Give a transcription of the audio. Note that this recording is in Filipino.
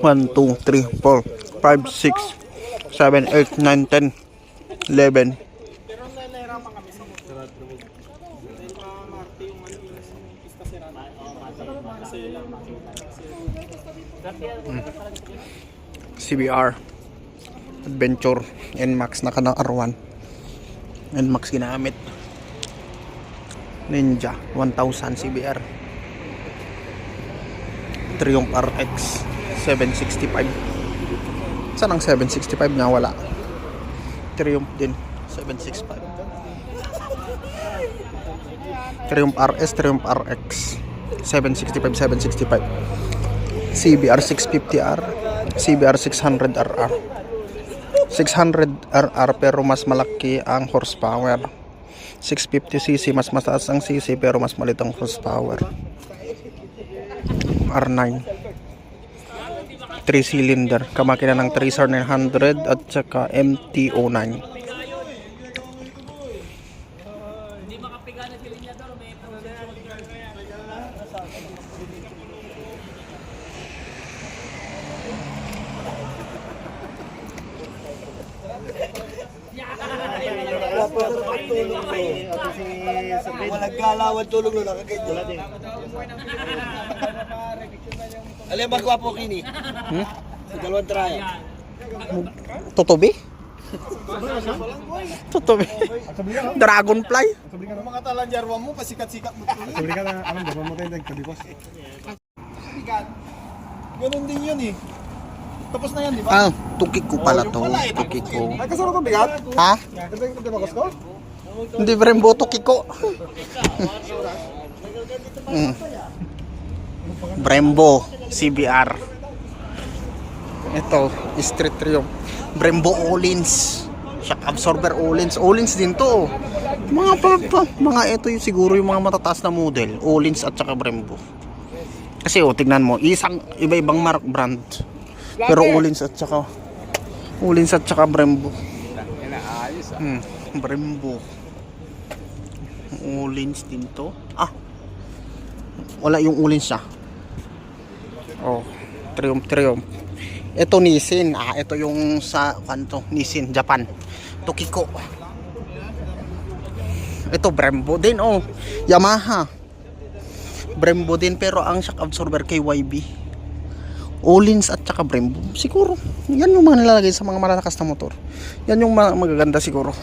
1, 2, 3, 4, 5, 6, 7, 8, 9, 10, 11. CBR Adventure NMAX na kanang R1. NMAX ginamit. Ninja 1000 CBR. Triumph RX 765. Saan ang 765 nga? Wala. Triumph din 765. Triumph RS, Triumph RX 765, 765. CBR 650R, CBR 600RR. 600RR pero mas malaki ang horsepower. 650cc mas mataas ang cc pero mas maliit ang horsepower. R9 3 cylinder, kamakina ng Tracer 900 at saka MT-09. Walang galawan tulog nun, nakagay. Alam ba gwapo kini? Sa dalawang trayo. Totobi? Totobi. Dragonfly? Sabi ka na mga talang jarwa mo, pasikat-sikat mo. Sabi ka na, anong dapat mo tayo nagkabikos? Ganun din yun eh. Tapos na yan, di ba? Ah, tukiko pala to. Tukiko. Ay, kasaro itong bigat? Ha? Ito yung tibakos ko? Hindi Brembo, tukiko. Brembo CBR. Ito, Street Triumph. Brembo Olins. Shock absorber Olins. Olins din to. Mga ito yung siguro yung mga matataas na model. Olins at saka Brembo. Kasi tignan mo, isang iba-ibang mark brand. Pero Olins at saka Brembo. Brembo. Olins din to. Ah. Wala yung Olins siya. Oh, Triumph. Ito Nissin. Ah, ito yung sa kanto, Nissin Japan. Tokiko. Ito Brembo din oh. Yamaha. Brembo din pero ang shock absorber kay YB. Olins at saka Brembo. Siguro yan yung mga nilalagay sa mga malalakas na motor. Yan yung magaganda siguro.